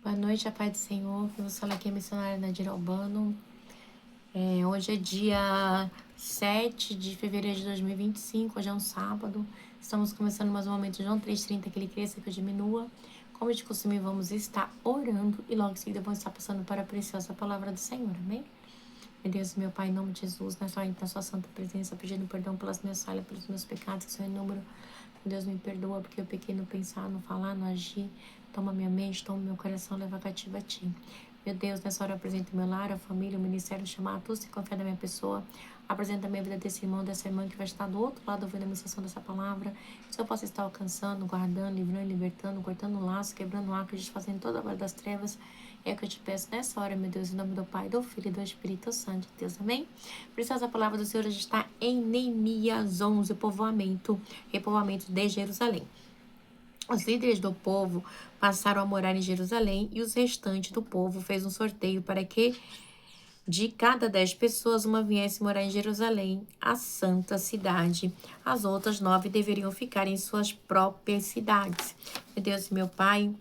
Boa noite, a paz do Senhor. Eu sou aqui, a missionária Nadir Albano. Hoje é dia 7 de fevereiro de 2025, hoje é um sábado. Estamos começando mais um momento de João 3,30, que ele cresça, que eu diminua. Como de costume, vamos estar orando e logo em seguida vamos estar passando para a preciosa palavra do Senhor, amém? Meu Deus, meu Pai, em nome de Jesus, na sua santa presença, pedindo perdão pelas minhas falhas, pelos meus pecados, que são inúmeros. Meu Deus, me perdoa, porque eu pequei no pensar, no falar, no agir. Toma minha mente, toma meu coração, leva cativo a Ti. Meu Deus, nessa hora apresento meu lar, a família, o ministério, chamar tu se confia na minha pessoa. Apresenta a minha vida desse irmão, dessa irmã que vai estar do outro lado ouvindo a ministração dessa palavra. Que eu possa estar alcançando, guardando, livrando, libertando, cortando o laço, quebrando o arco, desfazendo toda a obra das trevas. É o que eu te peço nessa hora, meu Deus, em nome do Pai, do Filho e do Espírito Santo de Deus, amém? Preciosa palavra do Senhor hoje está em Neemias 11, repovoamento de Jerusalém. Os líderes do povo passaram a morar em Jerusalém e os restantes do povo fez um sorteio para que de cada 10 pessoas, uma viesse morar em Jerusalém, a santa cidade. As outras 9 deveriam ficar em suas próprias cidades. Meu Deus, meu Pai,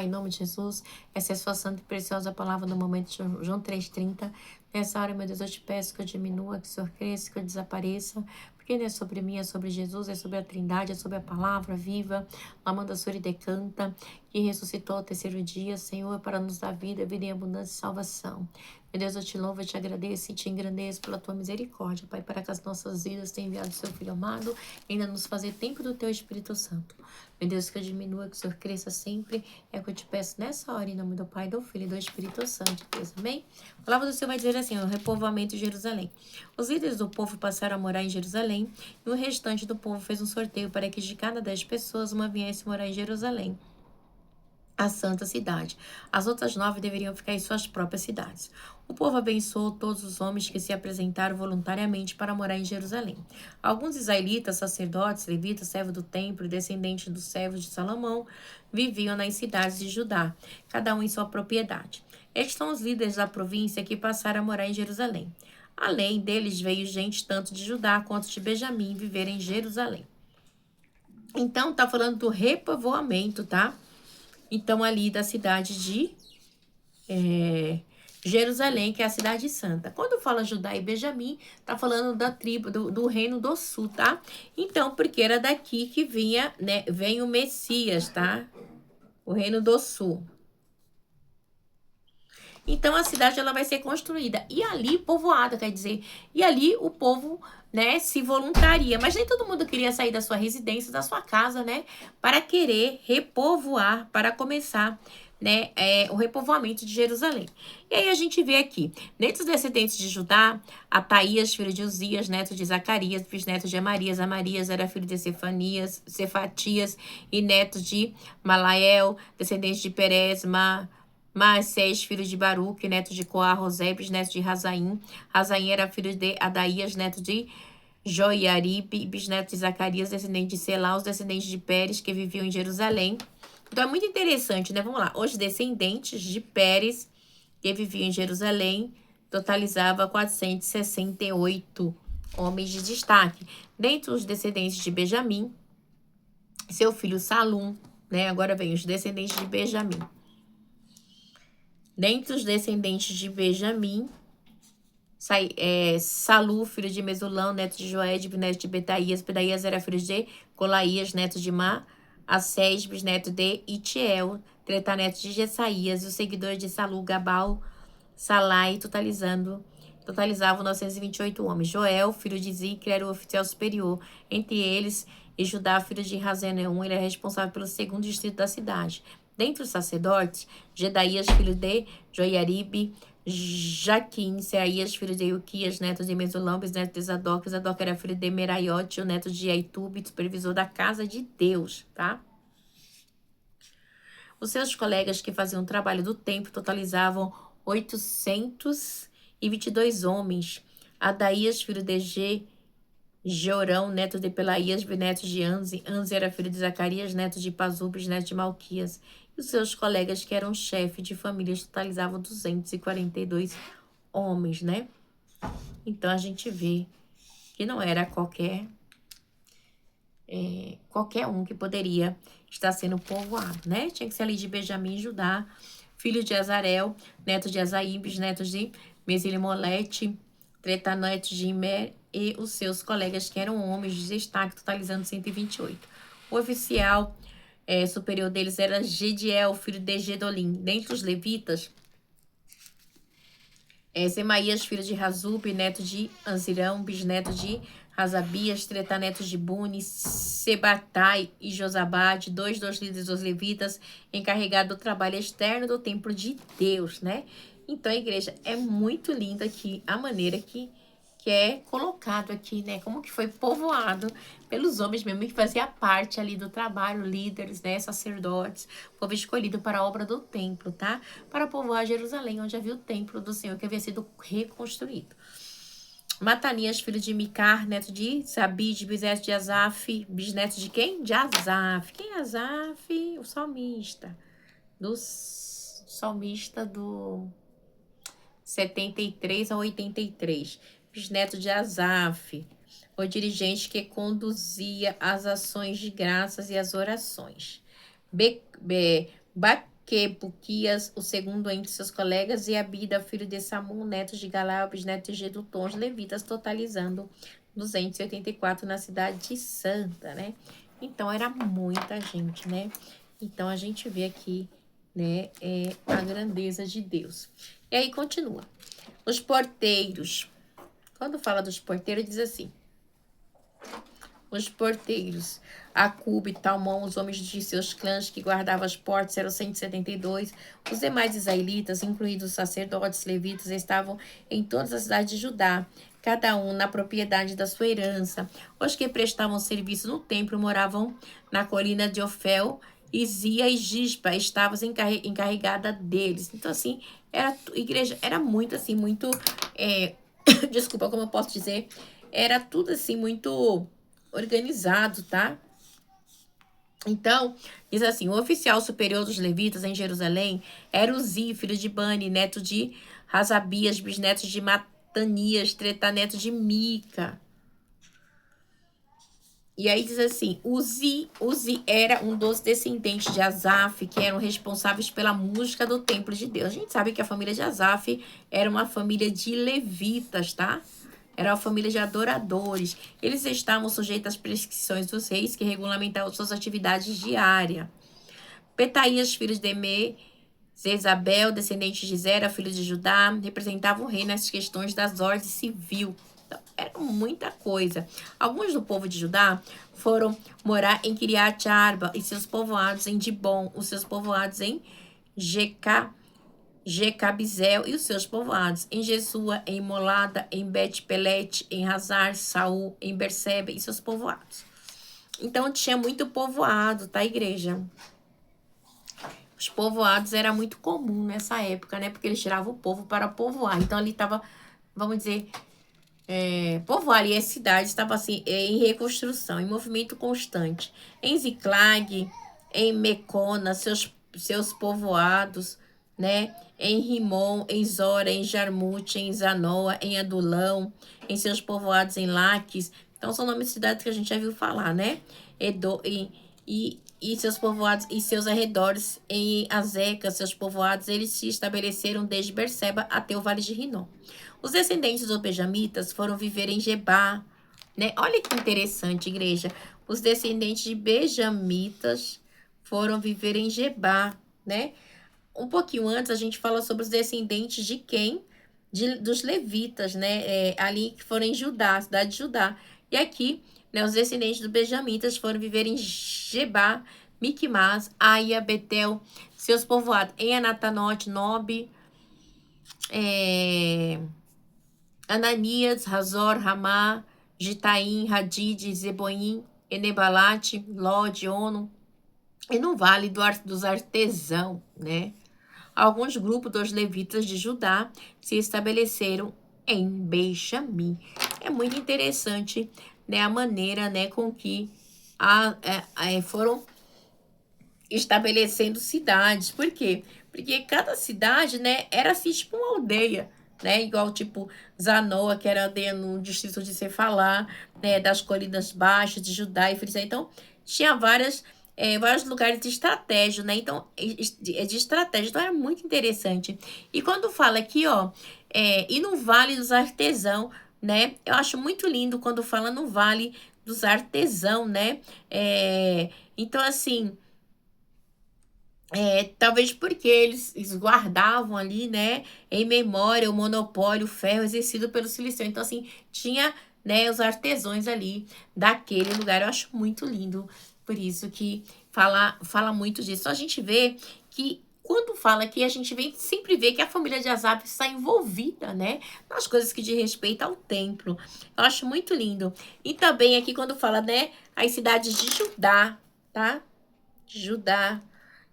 em nome de Jesus, essa é a sua santa e preciosa palavra no momento de João 3,30. Nessa hora, meu Deus, eu te peço que eu diminua, que o Senhor cresça, que eu desapareça, porque não é sobre mim, é sobre Jesus, é sobre a Trindade, é sobre a palavra viva, Lamanda Suri decanta, que ressuscitou ao terceiro dia, Senhor, para nos dar vida em abundância e salvação. Meu Deus, eu te louvo, eu te agradeço e te engrandeço pela tua misericórdia, Pai, para que as nossas vidas tenham enviado o seu Filho amado, e ainda nos fazer tempo do teu Espírito Santo. Meu Deus, que eu diminua, que o Senhor cresça sempre, é o que eu te peço nessa hora, em nome do Pai, do Filho e do Espírito Santo, Deus, amém? A palavra do Senhor vai dizer assim, o repovoamento de Jerusalém. Os líderes do povo passaram a morar em Jerusalém, e o restante do povo fez um sorteio para que de cada 10 pessoas, uma viesse morar em Jerusalém, a santa cidade. As outras 9 deveriam ficar em suas próprias cidades. O povo abençoou todos os homens que se apresentaram voluntariamente para morar em Jerusalém. Alguns israelitas, sacerdotes, levitas, servos do templo e descendentes dos servos de Salomão, viviam nas cidades de Judá, cada um em sua propriedade. Estes são os líderes da província que passaram a morar em Jerusalém. Além deles veio gente tanto de Judá quanto de Benjamim viver em Jerusalém. Então, está falando do repovoamento, tá? Então, ali da cidade de Jerusalém, que é a cidade santa. Quando fala Judá e Benjamim, tá falando da tribo, do reino do sul, tá? Então, porque era daqui que vinha, né? Vem o Messias, tá? O reino do sul. Então, a cidade, ela vai ser construída. E ali, povoada, quer dizer, e ali o povo, né, se voluntaria. Mas nem todo mundo queria sair da sua residência, da sua casa, né, para querer repovoar, para começar, né, o repovoamento de Jerusalém. E aí a gente vê aqui, dentre os descendentes de Judá, Ataías, filho de Uzias, neto de Zacarias, bisneto de Amarias. Amarias era filho de Cefatias e neto de Malael, descendente de Perez, Maacés, filho de Baruque, neto de Coá, Rosebes, neto de Razaim. Razaim era filho de Adaías, neto de Joiaribe, bisneto de Zacarias, descendente de Selá, os descendentes de Pérez, que viviam em Jerusalém. Então é muito interessante, né? Vamos lá. Os descendentes de Pérez, que viviam em Jerusalém, totalizava 468 homens de destaque. Dentre os descendentes de Benjamim, seu filho Salum, né? Agora vem os descendentes de Benjamim. Dentre os descendentes de Benjamim, Salu, filho de Mesulão, neto de Joed, neto de Betaias. Betaias era filho de Colaías, neto de Maassés, bisneto de Itiel, neto de Jessaías. E os seguidores de Salu, Gabal, Salai, totalizavam 928 homens. Joel, filho de Zicre, era o oficial superior. Entre eles, e Judá, filho de Razeneum, ele é responsável pelo segundo distrito da cidade. Dentre os sacerdotes, Gedaías, filho de Joiaribe, Jaquim, Seraías, filho de Euquias, neto de Mesulão, bisneto de Zadok. Zadok era filho de Meraiote, o neto de Aitube, supervisor da casa de Deus, tá? Os seus colegas que faziam o trabalho do templo totalizavam 822 homens. Adaías, filho de Jorão, neto de Pelaías, bisneto de Anzi. Anzi era filho de Zacarias, neto de Pazubes, neto de Malquias. E os seus colegas, que eram chefes de famílias, totalizavam 242 homens, né? Então, a gente vê que não era qualquer qualquer um que poderia estar sendo povoado, né? Tinha que ser ali de Benjamim e Judá, filho de Azarel, neto de Azaí, bisnetos de Mesilimolete, netos de Imer e os seus colegas, que eram homens de destaque, totalizando 128. O oficial superior deles era Gediel, filho de Gedolim. Dentre os levitas, Semaías, filho de Razub, neto de Anzirão, bisneto de Razabias, netos de Buni, Sebatai e Josabade, dois líderes dos levitas, encarregados do trabalho externo do templo de Deus, né? Então, a igreja é muito linda aqui, a maneira que é colocado aqui, né? Como que foi povoado pelos homens mesmo, que fazia parte ali do trabalho, líderes, né? Sacerdotes, povo escolhido para a obra do templo, tá? Para povoar Jerusalém, onde havia o templo do Senhor, que havia sido reconstruído. Matanias, filho de Micar, neto de Zabid, bisneto de Asaf, bisneto de quem? De Asaf. Quem é Asaf? O salmista. Do salmista do 73 a 83. Bisneto de Asaf, o dirigente que conduzia as ações de graças e as orações. Baquebuquias, o segundo entre seus colegas, e Abida, filho de Samum, neto de Galal, bisneto de Geduton, os levitas, totalizando 284 na cidade santa, né? Então, era muita gente, né? Então, a gente vê aqui, né, a grandeza de Deus. E aí, continua. Os porteiros. Quando fala dos porteiros, diz assim: os porteiros, Acube, Talmon, os homens de seus clãs que guardavam as portas, eram 172. Os demais israelitas, incluídos os sacerdotes levitas, estavam em todas as cidades de Judá, cada um na propriedade da sua herança. Os que prestavam serviço no templo moravam na colina de Ofel, e Zia e Gispa estavam encarregada deles. Então, assim, a igreja era muito, assim, muito... desculpa, como eu posso dizer? Era tudo, assim, muito organizado, tá? Então, diz assim: o oficial superior dos levitas em Jerusalém era Uzi, filho de Bani, neto de Razabias, bisneto de Matanias, neto de Mica. E aí diz assim: Uzi era um dos descendentes de Asaf, que eram responsáveis pela música do templo de Deus. A gente sabe que a família de Asaf era uma família de levitas, tá? Era uma família de adoradores. Eles estavam sujeitos às prescrições dos reis, que regulamentavam suas atividades diárias. Petaías, filho de Eme, Zezabel, descendente de Zera, filho de Judá, representavam o rei nas questões das ordens civil. Então, era muita coisa. Alguns do povo de Judá foram morar em Kiriat Arba e seus povoados em Dibon, os seus povoados em Jecabizel e os seus povoados, em Jesua, em Molada, em Bet-Pelete, em Hazar, Saul, em Berseba e seus povoados. Então, tinha muito povoado, tá, igreja? Os povoados era muito comum nessa época, né? Porque eles tiravam o povo para povoar. Então, ali estava, vamos dizer, povoar. E a cidade estava, assim, em reconstrução, em movimento constante. Em Ziclag, em Mecona, seus povoados, né? Em Rimon, em Zora, em Jarmute, em Zanoa, em Adulão, em seus povoados em Laques. Então, são nomes de cidades que a gente já viu falar, né? E seus povoados e seus arredores, em Azeca, seus povoados, eles se estabeleceram desde Berseba até o Vale de Rinom. Os descendentes dos benjamitas foram viver em Gebá, né? Olha que interessante, igreja. Os descendentes de benjamitas foram viver em Gebá, né? Um pouquinho antes a gente fala sobre os descendentes de quem? Dos levitas, né? Ali que foram em Judá, cidade de Judá. E aqui, né, os descendentes dos benjamitas foram viver em Gebá, Miquimás, Aia, Betel, seus povoados em Anatanote, Nob, Ananias, Razor, Ramá, Gitaim, Hadid, Zeboim, Enebalate, Lod, Ono, e no Vale dos Artesão, né? Alguns grupos dos levitas de Judá se estabeleceram em Benjamim. É muito interessante, né, a maneira, né, com que foram estabelecendo cidades. Por quê? Porque cada cidade, né, era assim, tipo uma aldeia. né? Igual tipo Zanoa, que era aldeia no distrito de Cefalá, né? Das colinas baixas de Judá e Frisé. Então, tinha vários lugares de estratégia, né? Então, de estratégia. Então, era muito interessante. E quando fala aqui, ó, e no Vale dos Artesãos, né? Eu acho muito lindo quando fala no Vale dos Artesãos, né? Então, assim, talvez porque eles guardavam ali, né, em memória o monopólio, o ferro exercido pelo Ciliciano. Então, assim, tinha, né, os artesãos ali daquele lugar. Eu acho muito lindo, por isso que fala muito disso. Então, a gente vê que quando fala aqui, a gente sempre vê que a família de Asaf está envolvida, né, nas coisas que diz respeito ao templo. Eu acho muito lindo. E também aqui quando fala, né, as cidades de Judá, tá? Judá.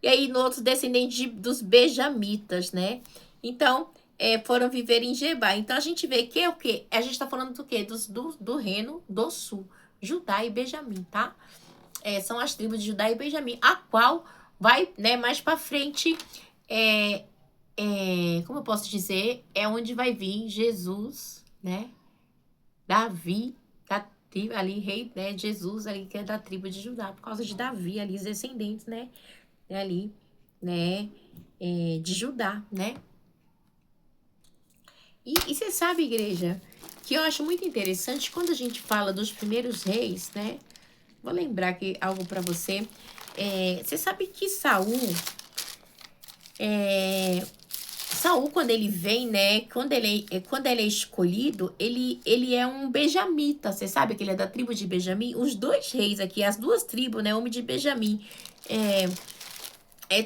E aí, no outro descendente dos Benjamitas, né? Então, foram viver em Gebá. Então, a gente vê que é o quê? A gente está falando do quê? Do reino do sul. Judá e Benjamim, tá? São as tribos de Judá e Benjamim, a qual vai, né, mais para frente, como eu posso dizer, é onde vai vir Jesus, né? Davi, ali, rei, né? Jesus ali, que é da tribo de Judá, por causa de Davi, ali, os descendentes, né? Ali, né, de Judá, né? E você sabe, igreja, que eu acho muito interessante quando a gente fala dos primeiros reis, né? Vou lembrar aqui algo para você. Você sabe que Saul, quando ele vem, né? Quando ele é escolhido, ele é um benjamita. Você sabe que ele é da tribo de Benjamim? Os dois reis aqui, as duas tribos, né? Homem de Benjamim.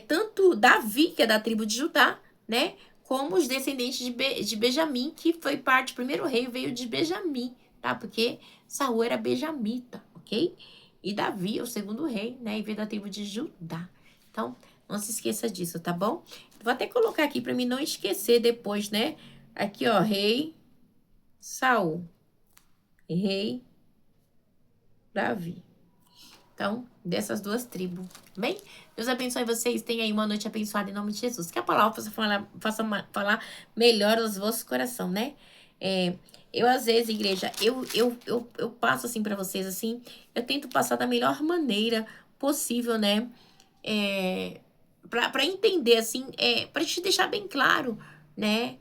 Tanto Davi, que é da tribo de Judá, né? Como os descendentes de Benjamim, que foi parte, o primeiro rei veio de Benjamim, tá? Porque Saul era benjamita, ok? E Davi é o segundo rei, né? E veio da tribo de Judá. Então, não se esqueça disso, tá bom? Vou até colocar aqui para mim não esquecer depois, né? Aqui, ó, rei Saul, rei Davi. Então, dessas duas tribos. Bem, Deus abençoe vocês. Tenha aí uma noite abençoada em nome de Jesus. Que a palavra faça falar melhor aos vossos corações, né? Eu, às vezes, igreja, eu passo assim para vocês, assim, eu tento passar da melhor maneira possível, né? Para entender, assim, para te deixar bem claro, né?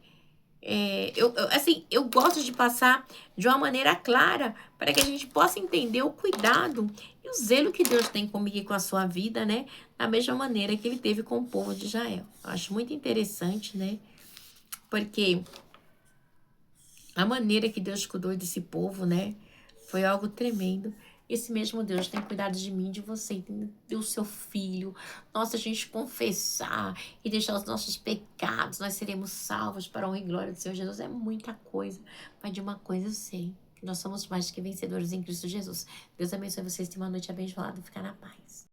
Assim, eu gosto de passar de uma maneira clara para que a gente possa entender o cuidado e o zelo que Deus tem comigo e com a sua vida, né? Da mesma maneira que ele teve com o povo de Israel. Eu acho muito interessante, né? Porque a maneira que Deus cuidou desse povo, né? Foi algo tremendo. Esse mesmo Deus tem cuidado de mim, de você, do seu filho. Nossa, a gente confessar e deixar os nossos pecados, nós seremos salvos para a honra e glória do Senhor Jesus. É muita coisa, mas de uma coisa eu sei, que nós somos mais que vencedores em Cristo Jesus. Deus abençoe vocês, tenham uma noite abençoada e ficar na paz.